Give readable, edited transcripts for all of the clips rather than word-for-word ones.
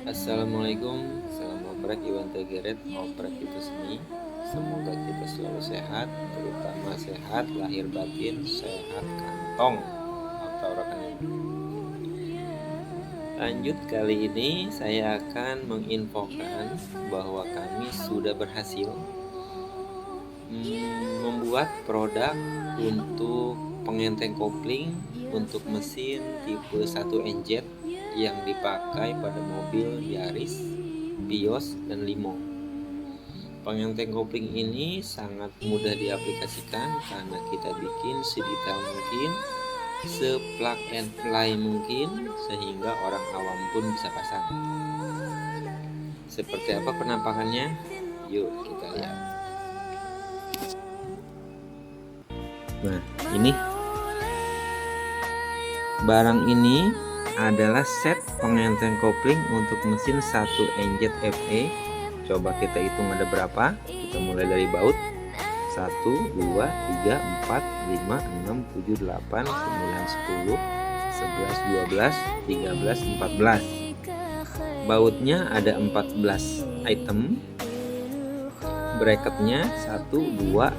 Assalamualaikum, salam oprek Iwan Tegeret, oprek itu seni. Semoga kita selalu sehat, terutama sehat lahir batin, sehat kantong atau rekening. Lanjut, kali ini saya akan menginfokan bahwa kami sudah berhasil membuat produk untuk pengenteng kopling untuk mesin tipe 1NZ yang dipakai pada mobil Yaris, Vios, dan Limo. Pengenteng kopling ini sangat mudah diaplikasikan karena kita bikin sedetail mungkin, seplug and play mungkin, sehingga orang awam pun bisa pasang. Seperti apa penampakannya? Yuk kita lihat. Nah, ini barang ini adalah set pengenteng kopling untuk mesin 1NZ FE. Coba kita hitung ada berapa. Kita mulai dari baut 1, 2, 3, 4, 5, 6, 7, 8, 9, 10, 11, 12, 13, 14. Bautnya ada 14 item. Bracketnya 1, 2,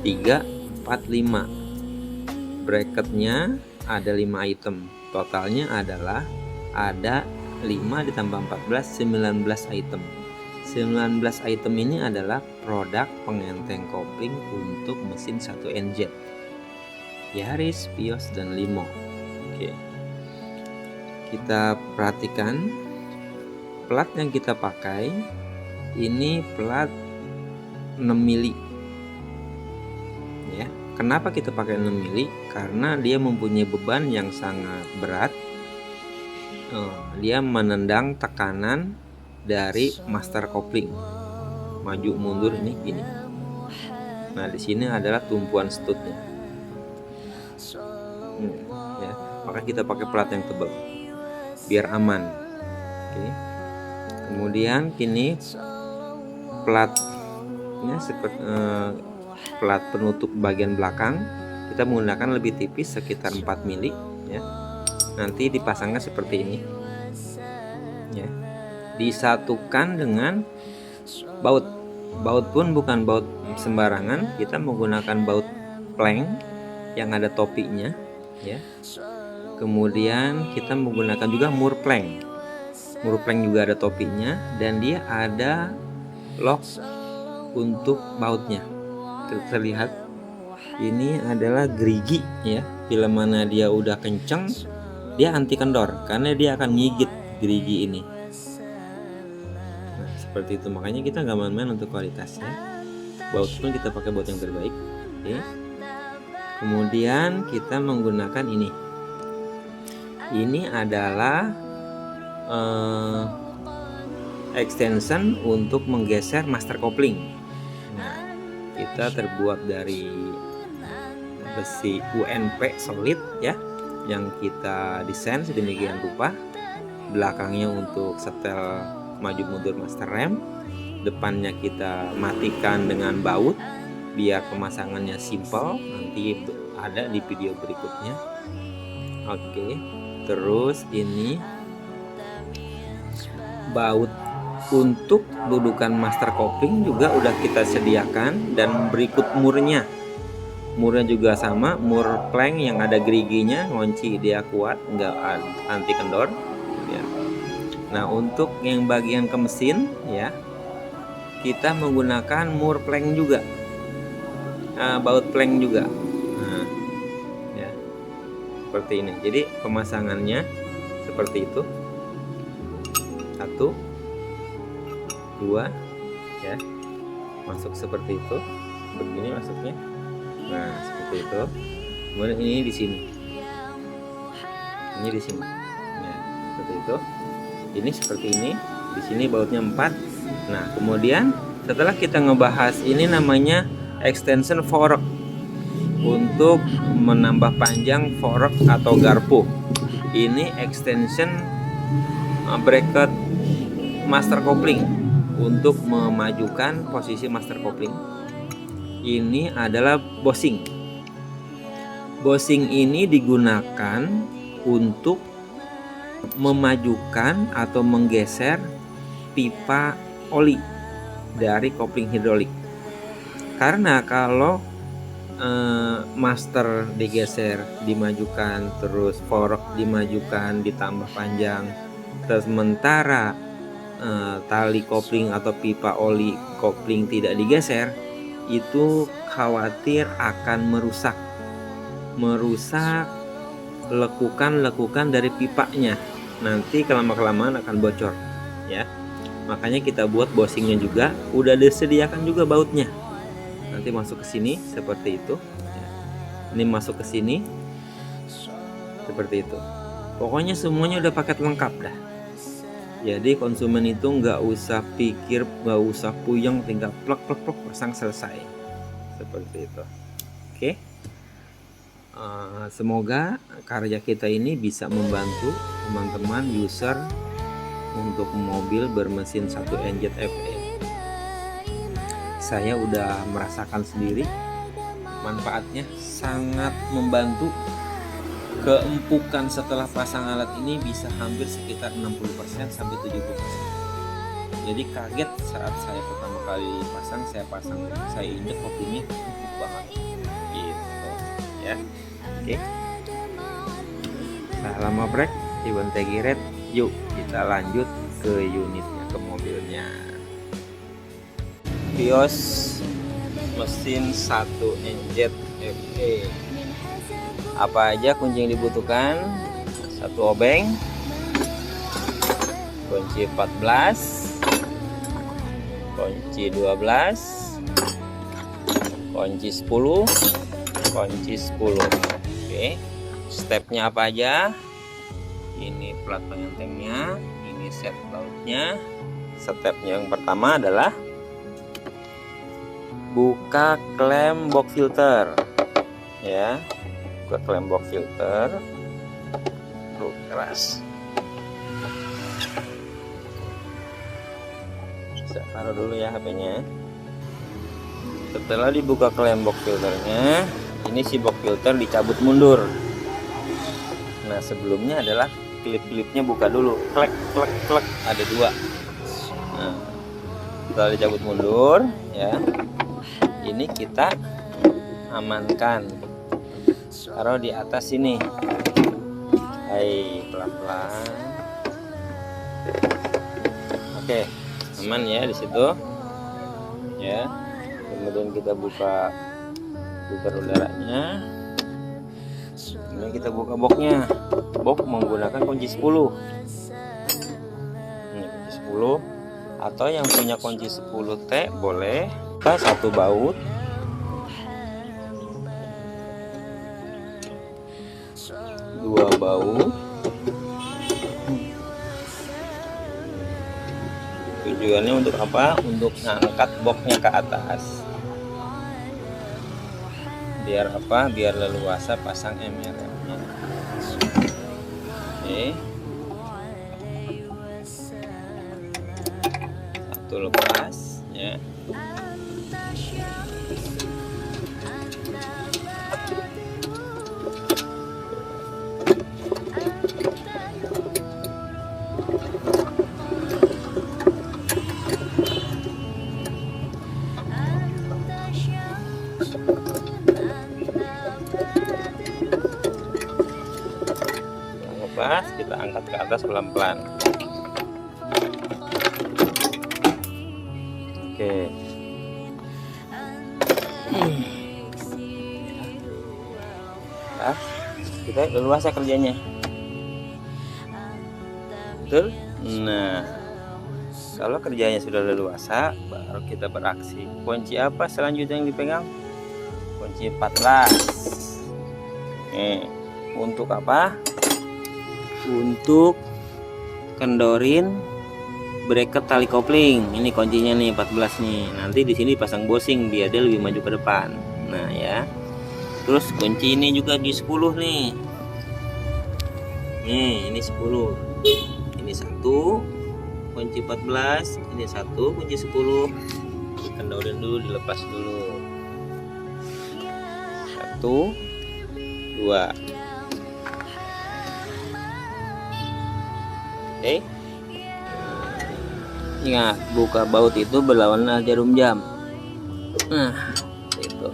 3, 4, 5. Bracketnya ada 5 item. Totalnya adalah ada 5 ditambah 14, 19 item. 19 item ini adalah produk pengenteng kopling untuk mesin 1NZ Yaris, Vios, dan Limo. Oke, kita perhatikan plat yang kita pakai. Ini plat 6 mili ya. Kenapa kita pakai 6 mili? Karena dia mempunyai beban yang sangat berat. Dia menendang tekanan dari master kopling, maju mundur ini gini. Nah, di sini adalah tumpuan stutnya. Ya, maka kita pakai plat yang tebal biar aman. Oke. Kemudian kini platnya seperti plat penutup bagian belakang kita menggunakan lebih tipis sekitar 4 mili ya. Nanti dipasangnya seperti ini ya. Disatukan dengan baut. Baut pun bukan baut sembarangan, kita menggunakan baut plank yang ada topinya ya. Kemudian kita menggunakan juga mur plank. Mur plank juga ada topinya dan dia ada lock untuk bautnya. Terlihat ini adalah gerigi ya. Bila mana dia udah kenceng, dia anti kendor karena dia akan ngigit gerigi ini. Nah, seperti itu, makanya kita nggak main-main untuk kualitasnya. Baut pun kita pakai baut yang terbaik. Oke. Kemudian kita menggunakan ini. Ini adalah extension untuk menggeser master kopling. Nah, kita terbuat dari besi UNP solid ya, yang kita desain sedemikian rupa. Belakangnya untuk setel maju mundur master rem, depannya kita matikan dengan baut biar pemasangannya simple. Nanti ada di video berikutnya. Oke, terus ini baut untuk dudukan master kopling juga udah kita sediakan, dan berikut murnya juga sama, mur plank yang ada geriginya, ngunci dia kuat, nggak anti kendor ya. Nah, untuk yang bagian ke mesin ya, kita menggunakan mur plank juga, baut plank juga. Nah, ya seperti ini. Jadi pemasangannya seperti itu, 1, 2 ya, masuk seperti itu, begini masuknya. Nah, seperti itu. Kemudian ini di sini, ini di sini ya, seperti itu. Ini seperti ini, di sini bautnya 4. Nah, kemudian setelah kita ngebahas ini, namanya extension fork untuk menambah panjang fork atau garpu. Ini extension bracket master kopling untuk memajukan posisi master kopling. Ini adalah bossing. Bossing ini digunakan untuk memajukan atau menggeser pipa oli dari kopling hidrolik. Karena kalau master digeser, dimajukan, terus fork dimajukan, ditambah panjang, terus sementara tali kopling atau pipa oli kopling tidak digeser, itu khawatir akan merusak lekukan dari pipanya. Nanti kelamaan akan bocor ya. Makanya kita buat bosingnya juga, udah disediakan juga bautnya. Nanti masuk ke sini seperti itu. Ini masuk ke sini seperti itu. Pokoknya semuanya udah paket lengkap dah. Jadi konsumen itu nggak usah pikir, nggak usah puyeng, tinggal plek pasang selesai. Seperti itu. Oke. Semoga karya kita ini bisa membantu teman-teman user untuk mobil bermesin 1 NZ FE. Saya udah merasakan sendiri manfaatnya, sangat membantu. Keempukan setelah pasang alat ini bisa hampir sekitar 60% sampai 70%. Jadi kaget saat saya pertama kali pasang, saya injek kopinya empuk banget gitu ya. Oke. Nah, lama break Iwan Tegiret, yuk kita lanjut ke unitnya, ke mobilnya. Vios mesin 1 NZ FE. Apa aja kunci yang dibutuhkan? 1 obeng, kunci 14, kunci 12, kunci 10, kunci 10. Oke, stepnya apa aja? Ini plat pengentengnya, ini set bautnya. Stepnya yang pertama adalah buka klem box filter ya, buka klem box filter. Tuh keras, bisa taruh dulu ya HP-nya. Setelah dibuka klem box filternya, ini si box filter dicabut mundur. Nah, sebelumnya adalah klip-klipnya buka dulu, klek, ada 2. Nah, setelah dicabut mundur ya, ini kita amankan, taruh di atas sini. Hai, pelan-pelan. Oke, aman ya di situ ya. Kemudian kita buka filter udaranya. Kemudian kita buka boxnya. Box menggunakan kunci 10. Ini kunci 10, atau yang punya kunci 10T boleh. Kita 1 baut, 2 baut. Tujuannya untuk apa? Untuk ngangkat boxnya ke atas. Biar apa? Biar leluasa pasang MRM-nya. Oke. 1 lepas ya. Lepas, kita angkat ke atas pelan-pelan. Oke. Nah, kita leluasa kerjanya. Betul? Nah, kalau kerjanya sudah leluasa, baru kita beraksi. Kunci apa selanjutnya yang dipegang? Kunci 14. Untuk apa? Untuk kendorin bracket tali kopling. Ini kuncinya nih, 14 nih. Nanti di sini pasang bosing biar dia lebih maju ke depan. Nah ya. Terus kunci ini juga di 10 nih. Nih, ini 10. Ini 1 kunci 14, ini 1 kunci 10. Kendorin dulu, dilepas dulu. 1 2. Oke. Ingat, buka baut itu berlawanan jarum jam. Nah, itu.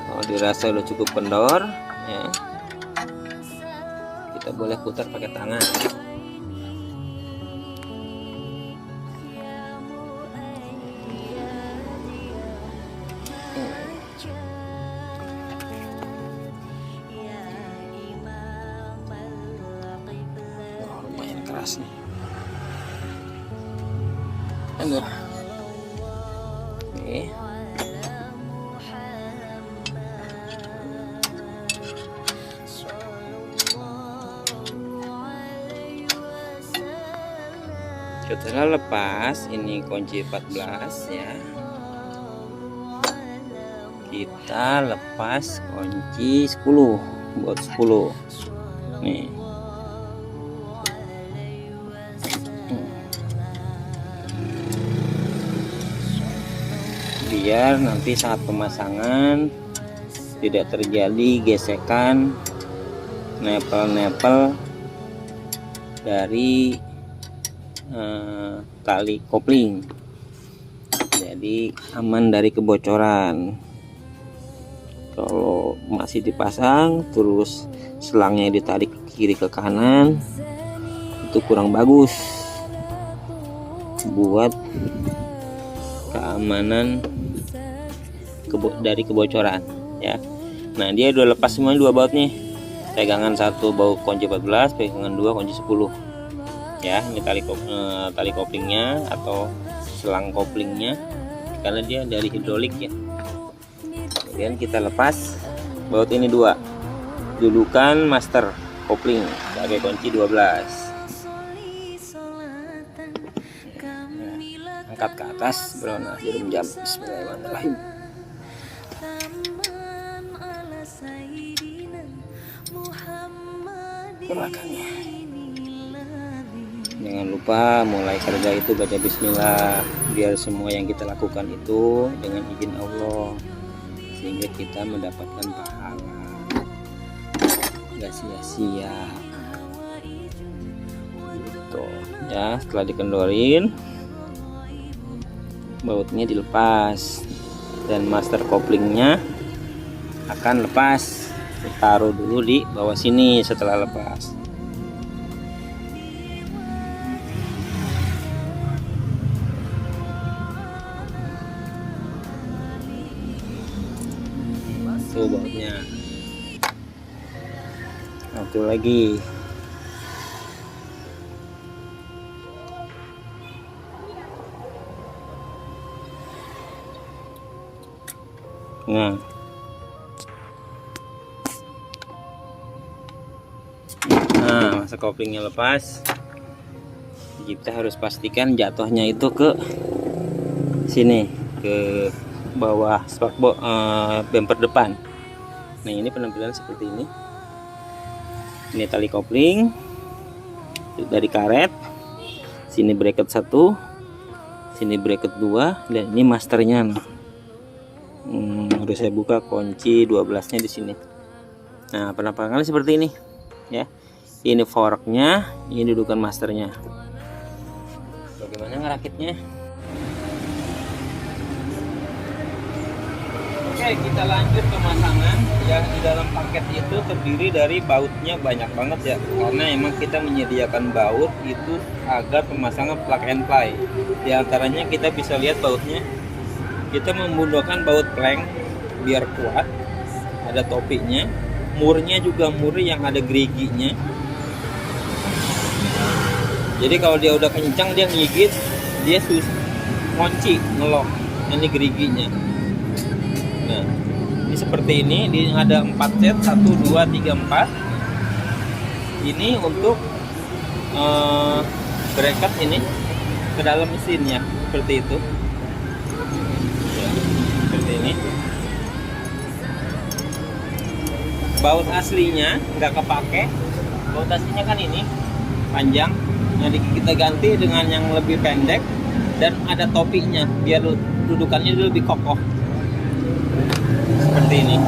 Kalau dirasa udah cukup kendor, ya, kita boleh putar pakai tangan. Lumayan keras nih. Aduh. Oke. Setelah lepas ini kunci 14 ya, kita lepas kunci 10 buat 10 nih. Biar nanti saat pemasangan tidak terjadi gesekan nepel-nepel dari tali kopling, jadi aman dari kebocoran. Kalau masih dipasang terus selangnya ditarik ke kiri ke kanan, itu kurang bagus buat keamanan dari kebocoran ya. Nah, dia udah lepas semua dua bautnya, pegangan satu baut kunci 14, pegangan dua kunci 10 ya. Ini tali koplingnya atau selang koplingnya, karena dia dari hidrolik ya. Kemudian kita lepas baut ini dua, dudukan master kopling sebagai kunci 12. Angkat ke atas berwarna jarum jam. Bismillahirrahmanirrahim. Belakangnya. Jangan lupa mulai kerja itu baca bismillah, biar semua yang kita lakukan itu dengan izin Allah, sehingga kita mendapatkan pahala, nggak sia-sia gitu ya. Setelah dikendorin, bautnya dilepas dan master koplingnya akan lepas. Taruh dulu di bawah sini setelah lepas. Tuh bautnya. Satu lagi. Nah, masa koplingnya lepas, kita harus pastikan jatuhnya itu ke sini, ke bawah bumper depan. Nah, ini penampilan seperti ini. Ini tali kopling dari karet, sini bracket 1, sini bracket 2, dan ini masternya. Udah saya buka kunci 12 nya di sini. Nah, penampakannya seperti ini ya. Ini forknya, ini dudukan masternya. Bagaimana ngerakitnya? Oke, kita lanjut pemasangan. Yang di dalam paket itu terdiri dari bautnya banyak banget ya, karena emang kita menyediakan baut itu agar pemasangan plug and play. Di antaranya kita bisa lihat bautnya, kita menggunakan baut plank biar kuat, ada topinya, murnya juga mur yang ada geriginya. Jadi kalau dia udah kencang, dia ngigit, dia kunci ngelok ini geriginya. Nah, ini seperti ini, dia ada 4 set, 1 2 3 4. Ini untuk bracket ini ke dalam mesinnya, seperti itu ya, seperti ini. Baut aslinya nggak kepake, baut aslinya kan ini panjang. Jadi kita ganti dengan yang lebih pendek dan ada topinya biar dudukannya lebih kokoh. seperti ini.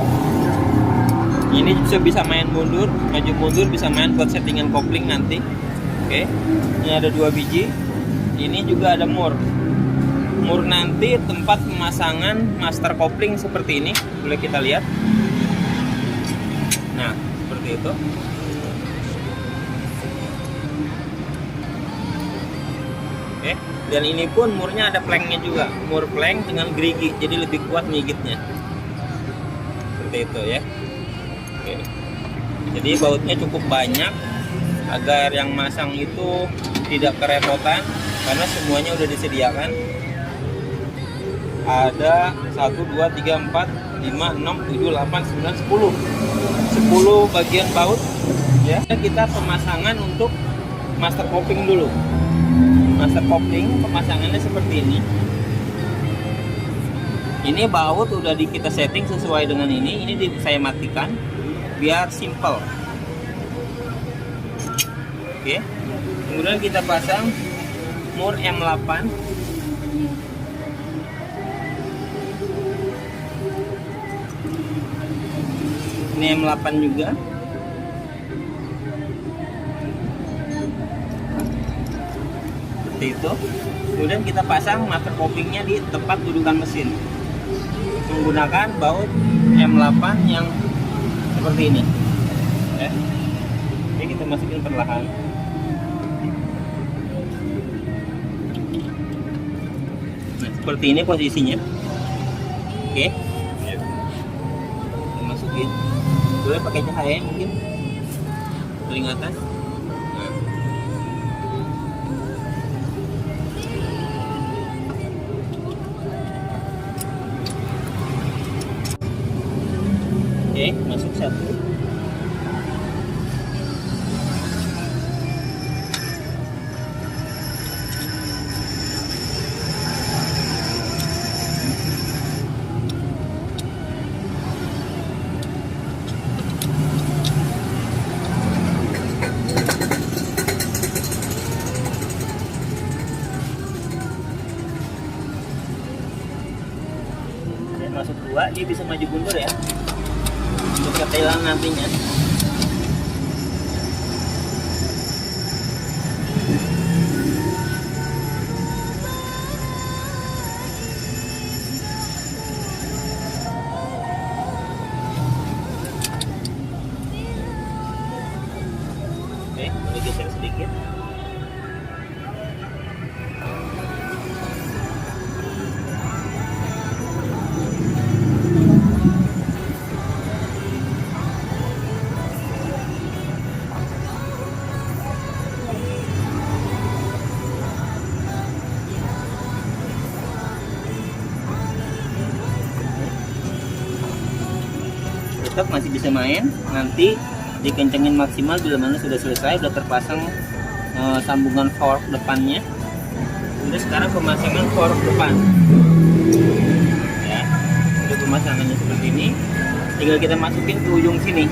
Ini bisa main mundur, maju mundur, bisa main buat settingan kopling nanti. Oke, ini ada 2 biji. Ini juga ada mur nanti tempat pemasangan master kopling seperti ini. Boleh kita lihat. Nah, seperti itu. Oke, dan ini pun murnya ada planknya juga, mur plank dengan gerigi, jadi lebih kuat ngigitnya. Seperti itu ya. Oke. Jadi bautnya cukup banyak agar yang masang itu tidak kerepotan karena semuanya udah disediakan. Ada 1, 2, 3, 4, 5, 6, 7, 8, 9, 10 bagian baut ya. Kita pemasangan untuk master kopling dulu. Master kopling pemasangannya seperti ini. Ini baut udah kita setting sesuai dengan ini. Saya matikan biar simple. Oke. Kemudian kita pasang mur M8. Ini M8 juga. Seperti itu. Kemudian kita pasang master koplingnya di tempat dudukan mesin menggunakan baut M8 yang seperti ini ya. Oke, kita masukin perlahan. Nah, seperti ini posisinya. Oke, kita masukin. Boleh pakai cahaya mungkin peringatan. Oke, masuk 1. Masuk 2, dia bisa maju mundur ya. Untuk ketelan nantinya. Oke, boleh geser sedikit. Tetap masih bisa main, nanti dikencengin maksimal bila mana sudah selesai, sudah terpasang sambungan fork depannya. Udah sekarang pemasangan fork depan ya. Udah pemasangannya seperti ini, tinggal kita masukin ke ujung sini.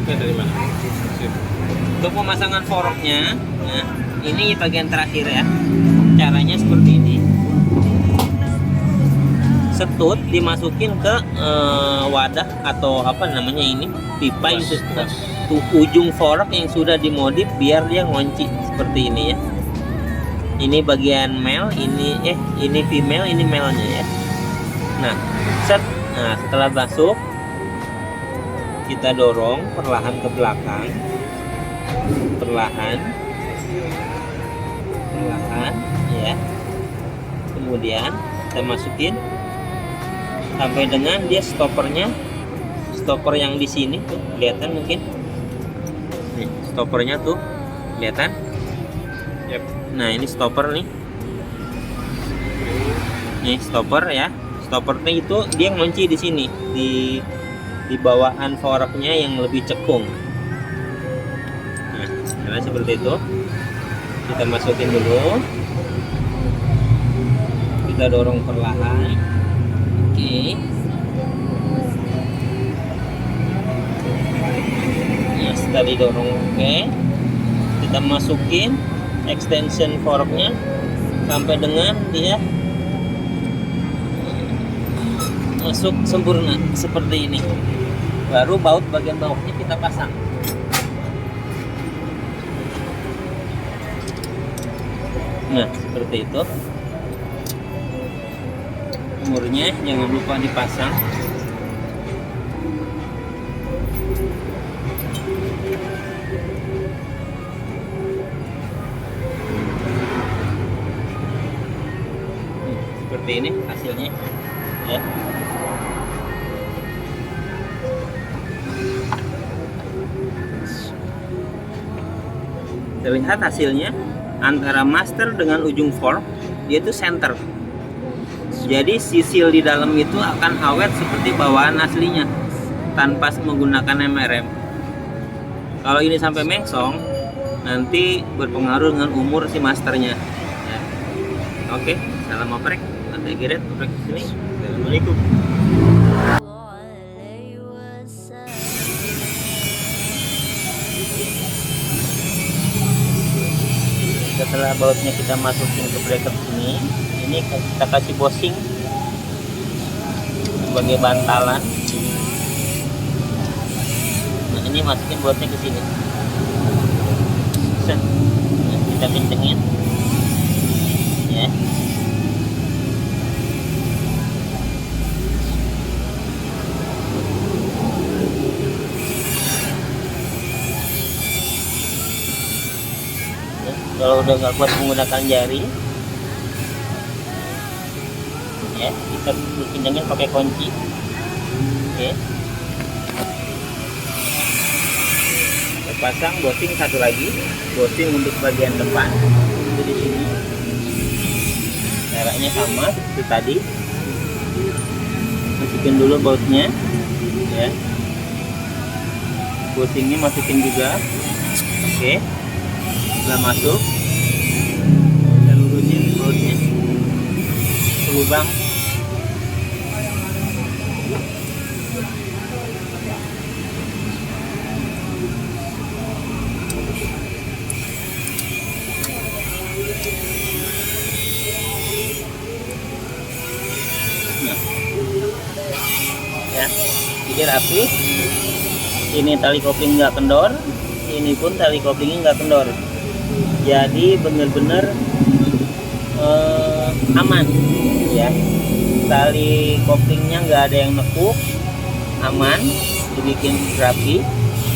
Itu dari mana? Untuk pemasangan forknya, nah ini bagian terakhir ya. Caranya seperti ini. Setut dimasukin ke wadah atau apa namanya ini, pipa yang ujung fork yang sudah dimodif biar dia ngunci seperti ini ya. Ini bagian male, ini female, ini male-nya ya. Nah, nah setelah masuk kita dorong perlahan ke belakang, perlahan ya. Kemudian kita masukin sampai dengan dia stopper yang di sini tuh kelihatan mungkin. Nih, stoppernya tuh kelihatan. Yep. Nah, ini stopper nih. Nih stopper ya. Stoppernya itu dia ngunci di sini, di bawahan forknya yang lebih cekung. Nah, karena seperti itu. Kita masukin dulu. Kita dorong perlahan. Oke. Nah, setelah didorong oke, kita masukin extension forknya sampai dengan dia masuk sempurna seperti ini. Baru baut bagian bawahnya kita pasang. Nah, seperti itu. Umurnya jangan lupa dipasang. Seperti ini hasilnya, ya. Terlihat hasilnya antara master dengan ujung fork dia itu center. Jadi sisil di dalam itu akan awet seperti bawaan aslinya tanpa menggunakan MRM. Kalau ini sampai mengsong, nanti berpengaruh dengan umur si masternya. Ya. Oke, salam oprek. Nanti giret oprek di sini. Assalamualaikum. Setelah bautnya kita masukin ke bracket ini kita kasih bosing sebagai bantalan. Nah, ini masukin bautnya ke sini. Set. Nah, kita kencengin, ya. Kalau udah nggak kuat menggunakan jari, ya kita kencengin pakai kunci. Oke, kita pasang bosing satu lagi, bosing untuk bagian depan itu di sini. Caranya sama seperti tadi. Masukin dulu bautnya, ya. Bosingnya masukin juga. Oke. Setelah masuk, kita lurusin bautnya ke lubang. Nah, ya, jadi rapi. Ini tali kopling nggak kendor, ini pun tali koplingnya nggak kendor. Jadi benar-benar aman, ya. Tali koplingnya nggak ada yang nekuk, aman, dibikin rapi.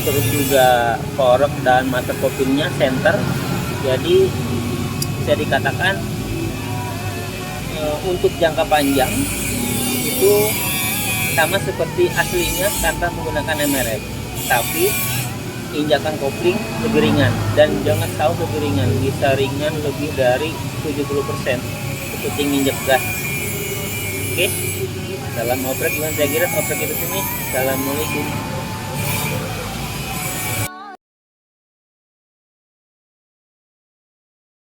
Terus juga fork dan master koplingnya center. Jadi bisa dikatakan untuk jangka panjang itu sama seperti aslinya tanpa menggunakan MRM. Tapi injakan kopling lebih ringan, dan jangan tahu lebih ringan, bisa ringan lebih dari 70% seperti nginjek gas. Oke, salam oprek, dengan saya Giret, oprek itu sini. Assalamualaikum.